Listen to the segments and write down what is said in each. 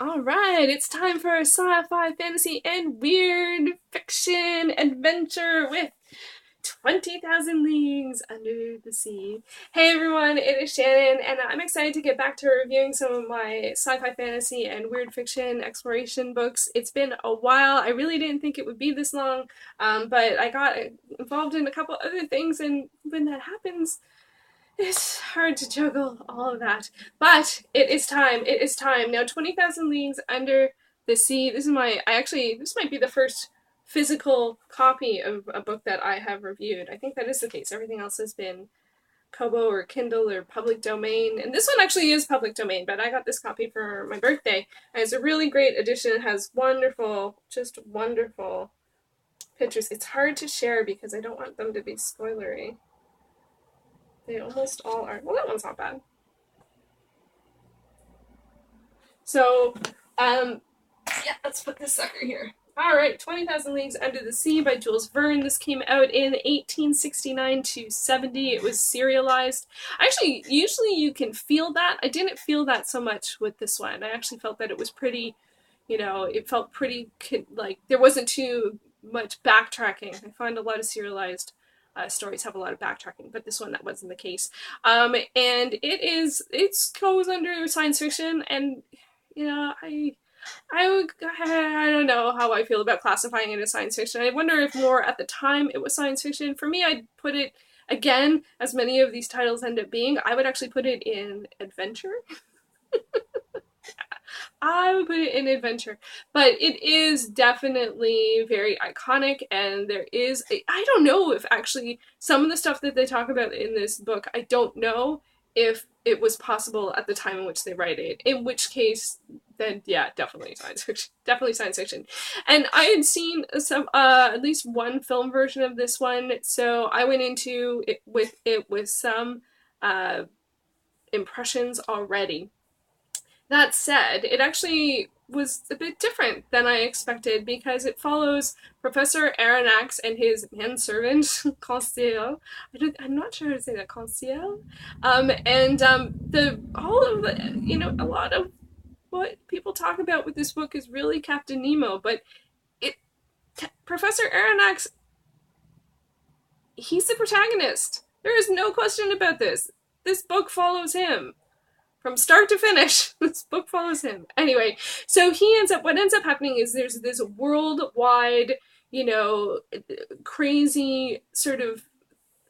Alright, it's time for a sci-fi, fantasy, and weird fiction adventure with 20,000 Leagues Under the Sea. Hey everyone, it is Shannon, and I'm excited to get back to reviewing some of my sci-fi, fantasy, and weird fiction exploration books. It's been a while. I really didn't think it would be this long, but I got involved in a couple other things, and when that happens, it's hard to juggle all of that. But it is time. It is time. Now, 20,000 Leagues Under the Sea. This might be the first physical copy of a book that I have reviewed. I think that is the case. Everything else has been Kobo or Kindle or public domain. And this one actually is public domain, but I got this copy for my birthday. And it's a really great edition. It has wonderful, just wonderful pictures. It's hard to share because I don't want them to be spoilery. They almost all are. Well, that one's not bad. So, yeah, let's put this sucker here. All right, 20,000 Leagues Under the Sea by Jules Verne. This came out in 1869 to 70. It was serialized. Actually, usually you can feel that. I didn't feel that so much with this one. I actually felt that it was pretty, it felt pretty, like, there wasn't too much backtracking. I find a lot of serialized stories have a lot of backtracking, but this one that wasn't the case. And it goes under science fiction, and I don't know how I feel about classifying it as science fiction. I wonder if more at the time it was science fiction. For me, I'd put it, again, as many of these titles end up being, I would actually put it in adventure. I would put it in adventure, but it is definitely very iconic, and I don't know if actually some of the stuff that they talk about in this book, I don't know if it was possible at the time in which they write it, in which case, then yeah, definitely science fiction. Definitely science fiction. And I had seen at least one film version of this one, so I went into it with some uh, impressions already. That said, it actually was a bit different than I expected because it follows Professor Aronnax and his manservant, Conseil. I'm not sure how to say that, Conseil. A lot of what people talk about with this book is really Captain Nemo, but it Professor Aronnax, he's the protagonist. There is no question about this. This book follows him from start to finish. This book follows him. Anyway, so what ends up happening is there's this worldwide, crazy sort of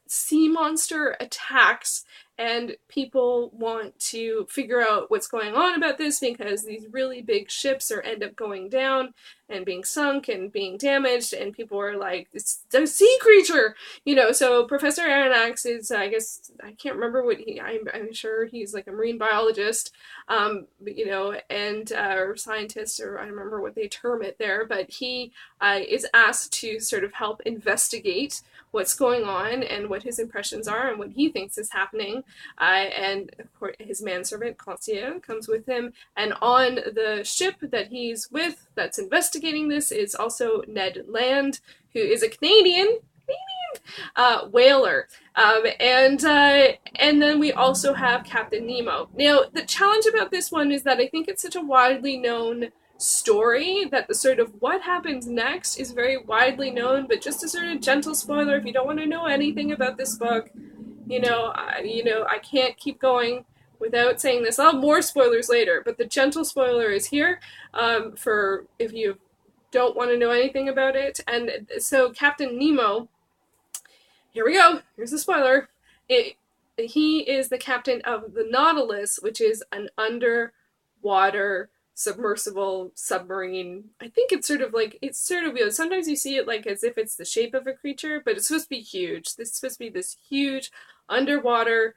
sea monster attacks, and people want to figure out what's going on about this because these really big ships end up going down and being sunk and being damaged, and people are like, it's a sea creature, so Professor Aronnax is, I guess, I can't remember I'm sure he's like a marine biologist, and or scientist, or I don't remember what they term it there, but he is asked to sort of help investigate what's going on and what his impressions are and what he thinks is happening. And of course, his manservant, Conseil, comes with him. And on the ship that he's with that's investigating this is also Ned Land, who is a Canadian whaler. And then we also have Captain Nemo. Now, the challenge about this one is that I think it's such a widely known story that the sort of what happens next is very widely known, but just a sort of gentle spoiler if you don't want to know anything about this book, I can't keep going without saying this. I'll have more spoilers later, but the gentle spoiler is here, for if you don't want to know anything about it. And so Captain Nemo, here we go, here's the spoiler. He is the captain of the Nautilus, which is an underwater submersible submarine. I think it's sort of weird. Sometimes you see it like as if it's the shape of a creature, but it's supposed to be huge. This is supposed to be this huge underwater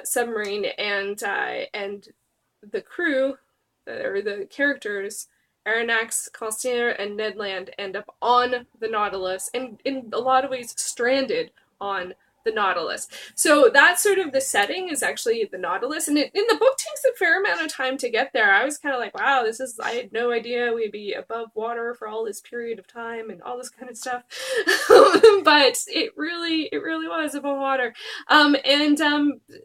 submarine, and the crew, or the characters, Aronnax, Conseil, and Ned Land, end up on the Nautilus, and in a lot of ways stranded on the Nautilus. So that's sort of the setting, is actually the Nautilus, and in the book takes a fair amount of time to get there. I was kind of like, wow, I had no idea we'd be above water for all this period of time and all this kind of stuff. But it really was above water.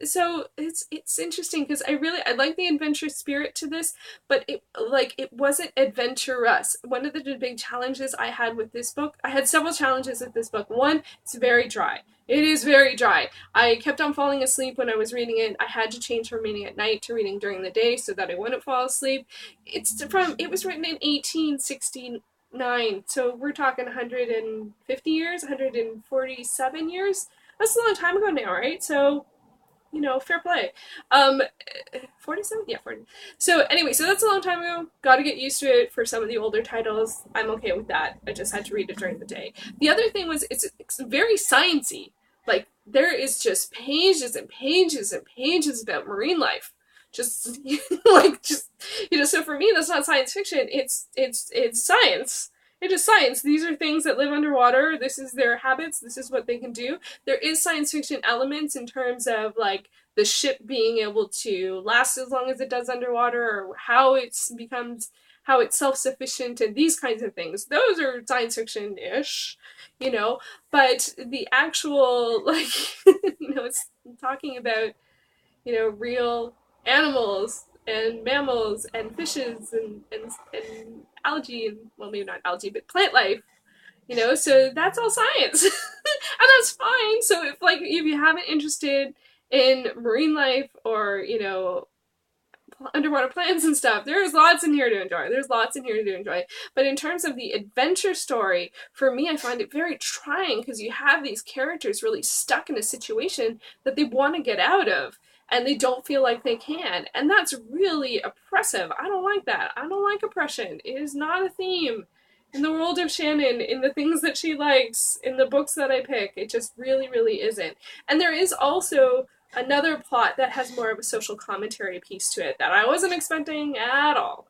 So it's interesting because I like the adventure spirit to this, but it wasn't adventurous. One of the big challenges I had with this book, I had several challenges with this book. One, it's very dry. It is very dry. I kept on falling asleep when I was reading it. I had to change from reading at night to reading during the day so that I wouldn't fall asleep. It was written in 1869, so we're talking 150 years, 147 years. That's a long time ago now, right? So, fair play. 47? Yeah, 40. So anyway, so that's a long time ago. Got to get used to it for some of the older titles. I'm okay with that. I just had to read it during the day. The other thing was it's very sciencey. Like, there is just pages and pages and pages about marine life. Just so for me, that's not science fiction. It's science. It is science. These are things that live underwater. This is their habits. This is what they can do. There is science fiction elements in terms of like the ship being able to last as long as it does underwater, or how it's self-sufficient and these kinds of things. Those are science fiction-ish, but the actual, it's talking about, real animals and mammals and fishes and algae, and, well, maybe not algae, but plant life, so that's all science. And that's fine. So if you haven't interested in marine life or, underwater plants and stuff, there's lots in here to enjoy. But in terms of the adventure story, for me, I find it very trying because you have these characters really stuck in a situation that they want to get out of, and they don't feel like they can. And that's really oppressive. I don't like that. I don't like oppression. It is not a theme in the world of Shannon, in the things that she likes, in the books that I pick. It just really, really isn't. And there is also another plot that has more of a social commentary piece to it that I wasn't expecting at all.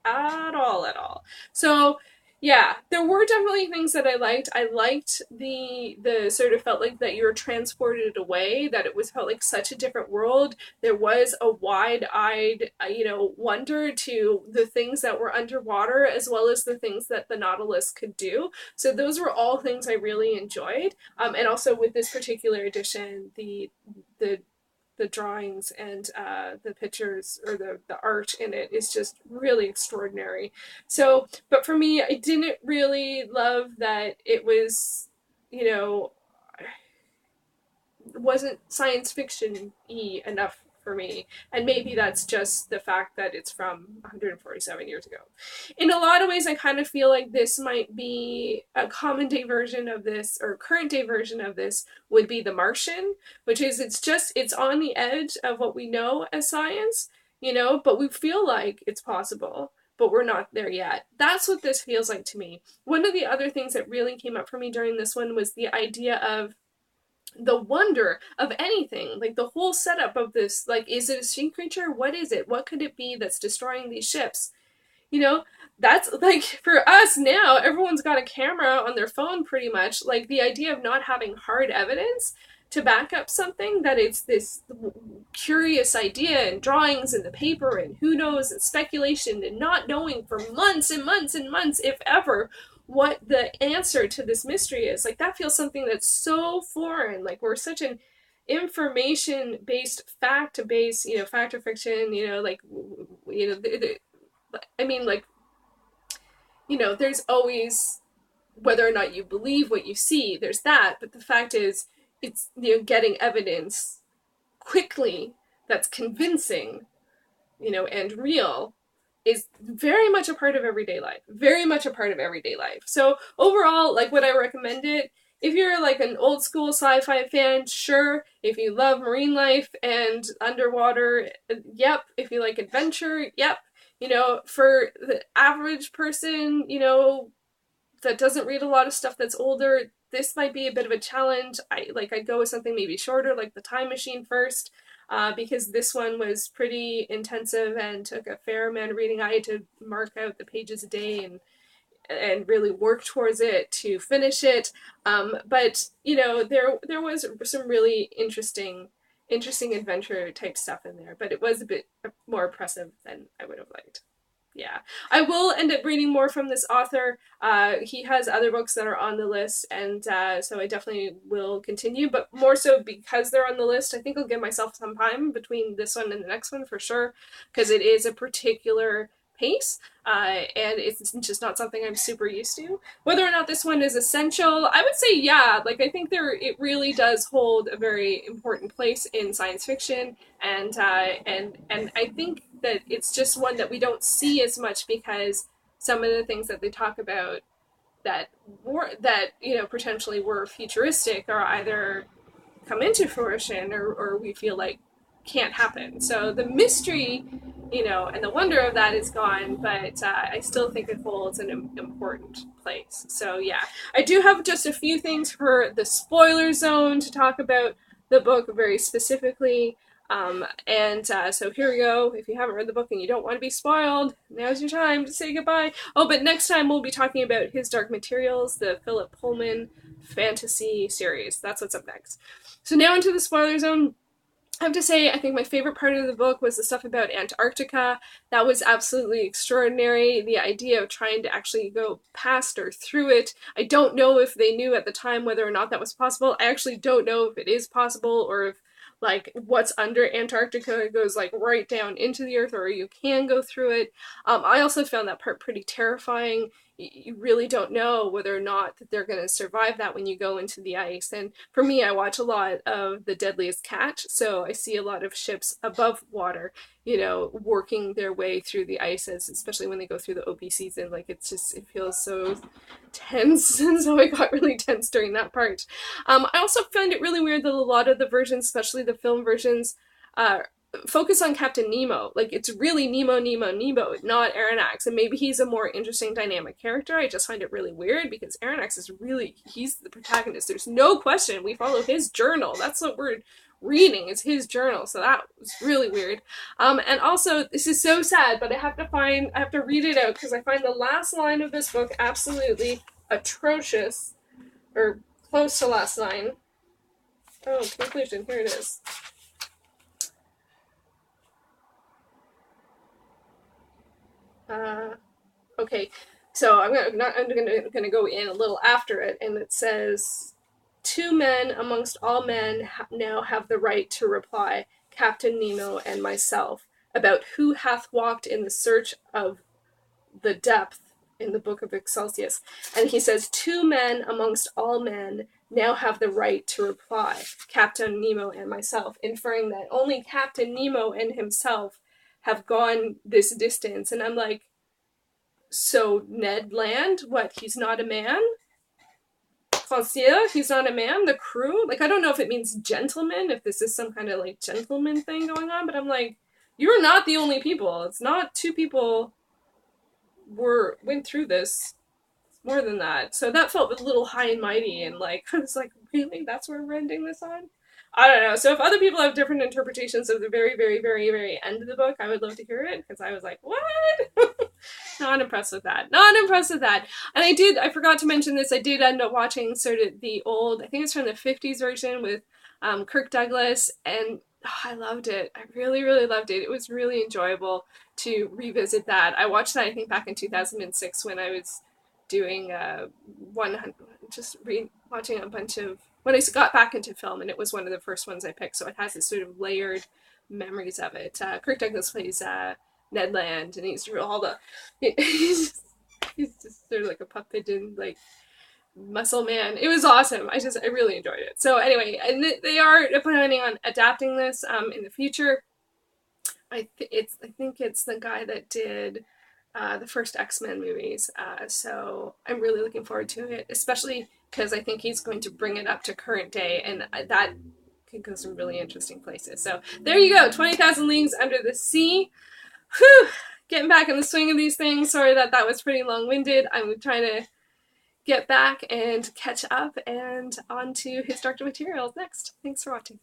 So, yeah, there were definitely things that I liked. I liked the sort of felt like that you were transported away, that it felt like such a different world. There was a wide-eyed, wonder to the things that were underwater, as well as the things that the Nautilus could do. So those were all things I really enjoyed. And also with this particular edition, the drawings and the pictures, or the art in it, is just really extraordinary. So, but for me, I didn't really love that it was, wasn't science fiction-y enough for me. And maybe that's just the fact that it's from 147 years ago. In a lot of ways, I kind of feel like this might be a common day version of this, or current day version of this would be The Martian, which is it's on the edge of what we know as science, but we feel like it's possible, but we're not there yet. That's what this feels like to me. One of the other things that really came up for me during this one was the idea of the wonder of anything, like the whole setup of this, like, is it a sea creature? What is it? What could it be that's destroying these ships? That's like, for us now, everyone's got a camera on their phone pretty much. Like, the idea of not having hard evidence to back up something, that it's this curious idea and drawings in the paper and who knows and speculation and not knowing for months and months and months, if ever, what the answer to this mystery is. Like, that feels something that's so foreign. Like, we're such an information-based, fact-based, fact or fiction, there's always whether or not you believe what you see, there's that, but the fact is, it's, getting evidence quickly that's convincing, and real, is very much a part of everyday life. So overall, like, would I recommend it? If you're like an old school sci-fi fan, sure. If you love marine life and underwater, yep. If you like adventure, yep. For the average person, that doesn't read a lot of stuff that's older, this might be a bit of a challenge. I'd go with something maybe shorter, like The Time Machine first. Because this one was pretty intensive and took a fair amount of reading. I had to mark out the pages a day, and and really work towards it to finish it. But you know, there was some really interesting adventure type stuff in there, but it was a bit more oppressive than I would have liked. Yeah, I will end up reading more from this author. He has other books that are on the list, and so I definitely will continue, but more so because they're on the list. I think I'll give myself some time between this one and the next one for sure, because it is a particular pace, and it's just not something I'm super used to. Whether or not this one is essential, I would say yeah. Like I think it really does hold a very important place in science fiction, and I think that it's just one that we don't see as much because some of the things that they talk about that you know potentially were futuristic are either come into fruition or we feel like can't happen. So the mystery, you know, and the wonder of that is gone, but I still think it holds an important place. So yeah, I do have just a few things for the spoiler zone to talk about the book very specifically. So here we go. If you haven't read the book and you don't want to be spoiled, now's your time to say goodbye. Oh, but next time we'll be talking about His Dark Materials, the Philip Pullman fantasy series. That's what's up next. So now into the spoiler zone. I have to say, I think my favorite part of the book was the stuff about Antarctica. That was absolutely extraordinary. The idea of trying to actually go past or through it. I don't know if they knew at the time whether or not that was possible. I actually don't know if it is possible or if like what's under Antarctica goes like right down into the earth or you can go through it. I also found that part pretty terrifying. You really don't know whether or not that they're going to survive that when you go into the ice. And for me, I watch a lot of The Deadliest Catch, so I see a lot of ships above water, you know, working their way through the ices, especially when they go through the OP season. Like it feels so tense, and so I got really tense during that part. I also find it really weird that a lot of the versions, especially the film versions, focus on Captain Nemo. Like it's really Nemo, not Aronnax. And maybe he's a more interesting dynamic character. I just find it really weird because Aronnax is really, he's the protagonist. There's no question. We follow his journal. That's what we're reading is his journal. So that was really weird. And also, this is so sad, but I have to read it out because I find the last line of this book absolutely atrocious, or close to last line. Oh, conclusion, here it is. Okay, so I'm gonna go in a little after it, and it says, "Two men amongst all men now have the right to reply, Captain Nemo and myself, about who hath walked in the search of the depth in the book of Excelsius." And he says, "Two men amongst all men now have the right to reply, Captain Nemo and myself," inferring that only Captain Nemo and himself have gone this distance. And I'm like, so Ned Land, what, he's not a man? Conseil, he's not a man? The crew? Like, I don't know if it means gentleman, if this is some kind of, like, gentleman thing going on, but I'm like, you're not the only people. It's not two people went through this. It's more than that. So that felt a little high and mighty, and, like, I was like, really? That's where we're ending this on? I don't know. So if other people have different interpretations of the very, very, very, very end of the book, I would love to hear it, because I was like, what? Not impressed with that. Not impressed with that. And I forgot to mention this, I did end up watching sort of the old, I think it's from the 50s version with Kirk Douglas, and I loved it. I really, really loved it. It was really enjoyable to revisit that. I watched that, I think, back in 2006 when I was doing watching a bunch of, when I got back into film, and it was one of the first ones I picked, so it has this sort of layered memories of it. Kirk Douglas plays Ned Land, and he's all the he's just sort of like a pup pigeon, like muscle man. It was awesome. I really enjoyed it. So anyway, and they are planning on adapting this in the future. I think it's the guy that did the first X-Men movies. So I'm really looking forward to it, especially because I think he's going to bring it up to current day, and that could go some really interesting places. So there you go, 20,000 Leagues Under the Sea. Whew, getting back in the swing of these things. Sorry that was pretty long-winded. I'm trying to get back and catch up, and on to His Dark Materials next. Thanks for watching.